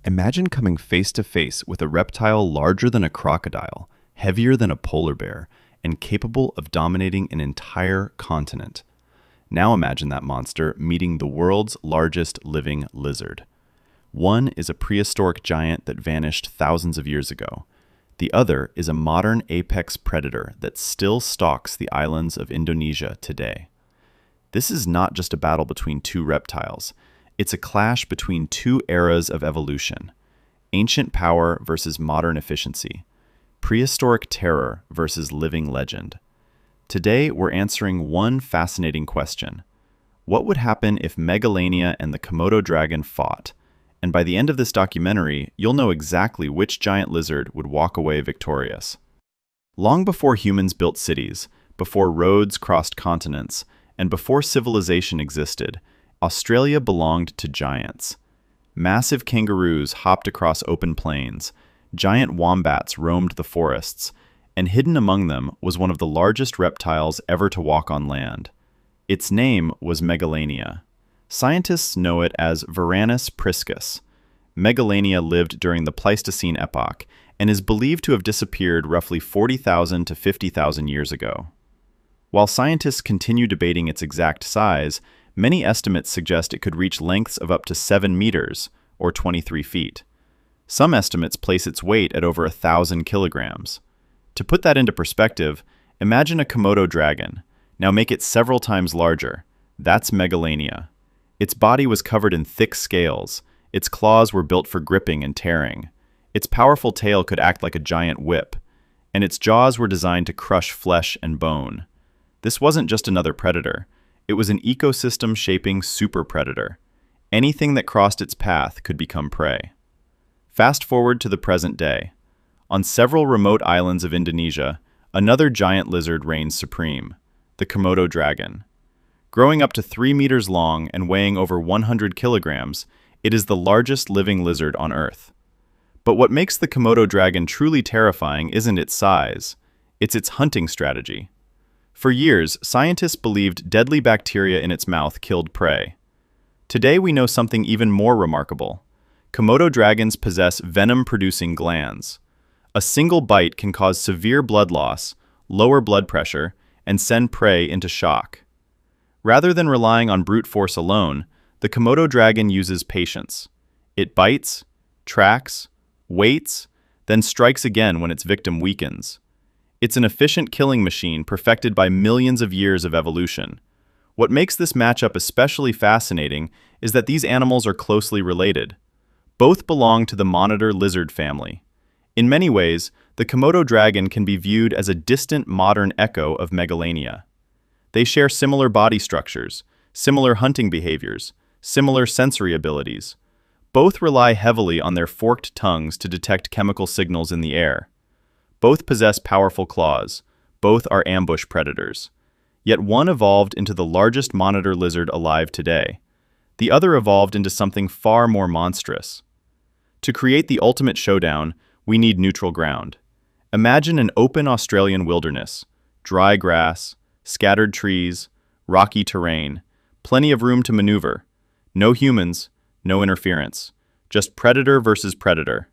Imagine coming face to face with a reptile larger than a crocodile, heavier than a polar bear, and capable of dominating an entire continent. Now imagine that monster meeting the world's largest living lizard. One is a prehistoric giant that vanished thousands of years ago. The other is a modern apex predator that still stalks the islands of Indonesia today. This is not just a battle between two reptiles. It's a clash between two eras of evolution: ancient power versus modern efficiency, prehistoric terror versus living legend. Today, we're answering one fascinating question. What would happen if Megalania and the Komodo Dragon fought? And by the end of this documentary, you'll know exactly which giant lizard would walk away victorious. Long before humans built cities, before roads crossed continents, and before civilization existed, Australia belonged to giants. Massive kangaroos hopped across open plains, giant wombats roamed the forests, and hidden among them was one of the largest reptiles ever to walk on land. Its name was Megalania. Scientists know it as Varanus priscus. Megalania lived during the Pleistocene epoch and is believed to have disappeared roughly 40,000 to 50,000 years ago. While scientists continue debating its exact size, many estimates suggest it could reach lengths of up to 7 meters, or 23 feet. Some estimates place its weight at over 1,000 kilograms. To put that into perspective, imagine a Komodo dragon. Now make it several times larger. That's Megalania. Its body was covered in thick scales. Its claws were built for gripping and tearing. Its powerful tail could act like a giant whip, and its jaws were designed to crush flesh and bone. This wasn't just another predator. It was an ecosystem-shaping super predator. Anything that crossed its path could become prey. Fast forward to the present day. On several remote islands of Indonesia, another giant lizard reigns supreme, the Komodo dragon. Growing up to 3 meters long and weighing over 100 kilograms, it is the largest living lizard on Earth. But what makes the Komodo dragon truly terrifying isn't its size, it's its hunting strategy. For years, scientists believed deadly bacteria in its mouth killed prey. Today we know something even more remarkable. Komodo dragons possess venom-producing glands. A single bite can cause severe blood loss, lower blood pressure, and send prey into shock. Rather than relying on brute force alone, the Komodo dragon uses patience. It bites, tracks, waits, then strikes again when its victim weakens. It's an efficient killing machine perfected by millions of years of evolution. What makes this matchup especially fascinating is that these animals are closely related. Both belong to the monitor lizard family. In many ways, the Komodo dragon can be viewed as a distant modern echo of Megalania. They share similar body structures, similar hunting behaviors, similar sensory abilities. Both rely heavily on their forked tongues to detect chemical signals in the air. Both possess powerful claws. Both are ambush predators. Yet one evolved into the largest monitor lizard alive today. The other evolved into something far more monstrous. To create the ultimate showdown, we need neutral ground. Imagine an open Australian wilderness, dry grass, scattered trees, rocky terrain, plenty of room to maneuver. No humans, no interference. Just predator versus predator.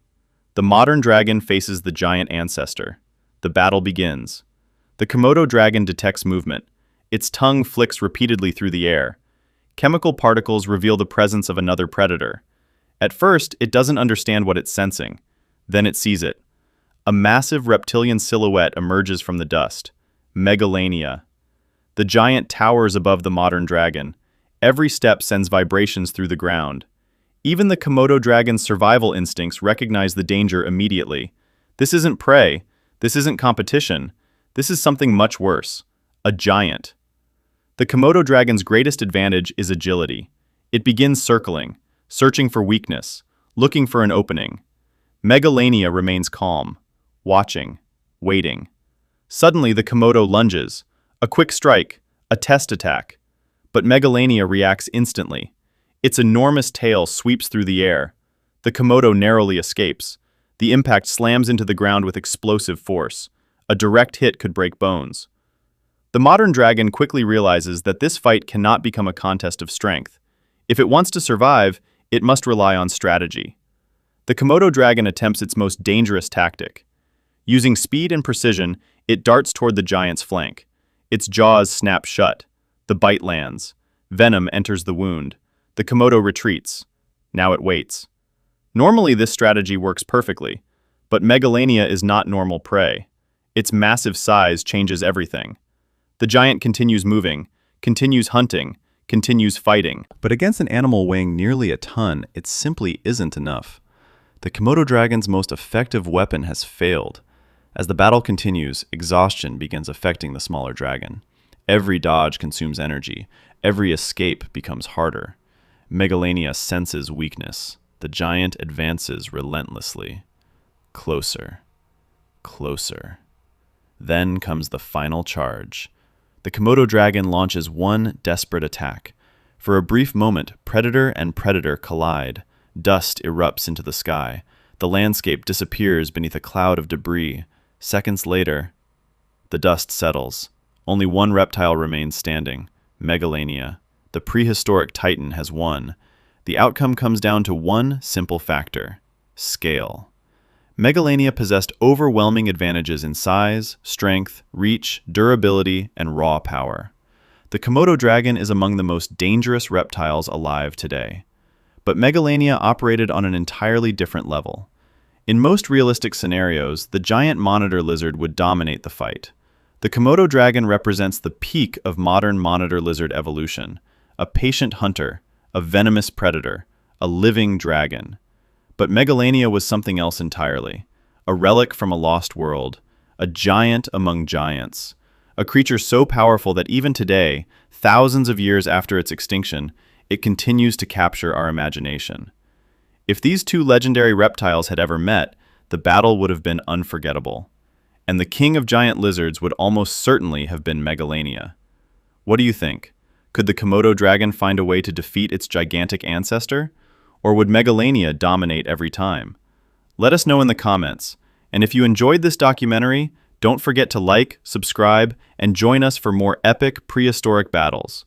The modern dragon faces the giant ancestor. The battle begins. The Komodo dragon detects movement. Its tongue flicks repeatedly through the air. Chemical particles reveal the presence of another predator. At first, it doesn't understand what it's sensing. Then it sees it. A massive reptilian silhouette emerges from the dust. Megalania. The giant towers above the modern dragon. Every step sends vibrations through the ground. Even the Komodo dragon's survival instincts recognize the danger immediately. This isn't prey. This isn't competition. This is something much worse. A giant. The Komodo dragon's greatest advantage is agility. It begins circling, searching for weakness, looking for an opening. Megalania remains calm, watching, waiting. Suddenly the Komodo lunges. A quick strike, a test attack. But Megalania reacts instantly. Its enormous tail sweeps through the air. The Komodo narrowly escapes. The impact slams into the ground with explosive force. A direct hit could break bones. The modern dragon quickly realizes that this fight cannot become a contest of strength. If it wants to survive, it must rely on strategy. The Komodo dragon attempts its most dangerous tactic. Using speed and precision, it darts toward the giant's flank. Its jaws snap shut. The bite lands. Venom enters the wound. The Komodo retreats. Now it waits. Normally, this strategy works perfectly, but Megalania is not normal prey. Its massive size changes everything. The giant continues moving, continues hunting, continues fighting. But against an animal weighing nearly a ton, it simply isn't enough. The Komodo dragon's most effective weapon has failed. As the battle continues, exhaustion begins affecting the smaller dragon. Every dodge consumes energy. Every escape becomes harder. Megalania senses weakness. The giant advances relentlessly. Closer. Closer. Then comes the final charge. The Komodo dragon launches one desperate attack. For a brief moment, predator and predator collide. Dust erupts into the sky. The landscape disappears beneath a cloud of debris. Seconds later, the dust settles. Only one reptile remains standing, Megalania. The prehistoric titan has won. The outcome comes down to one simple factor: scale. Megalania possessed overwhelming advantages in size, strength, reach, durability, and raw power. The Komodo dragon is among the most dangerous reptiles alive today. But Megalania operated on an entirely different level. In most realistic scenarios, the giant monitor lizard would dominate the fight. The Komodo dragon represents the peak of modern monitor lizard evolution, a patient hunter, a venomous predator, a living dragon. But Megalania was something else entirely, a relic from a lost world, a giant among giants, a creature so powerful that even today, thousands of years after its extinction, it continues to capture our imagination. If these two legendary reptiles had ever met, the battle would have been unforgettable. And the king of giant lizards would almost certainly have been Megalania. What do you think? Could the Komodo dragon find a way to defeat its gigantic ancestor? Or would Megalania dominate every time? Let us know in the comments. And if you enjoyed this documentary, don't forget to like, subscribe, and join us for more epic prehistoric battles.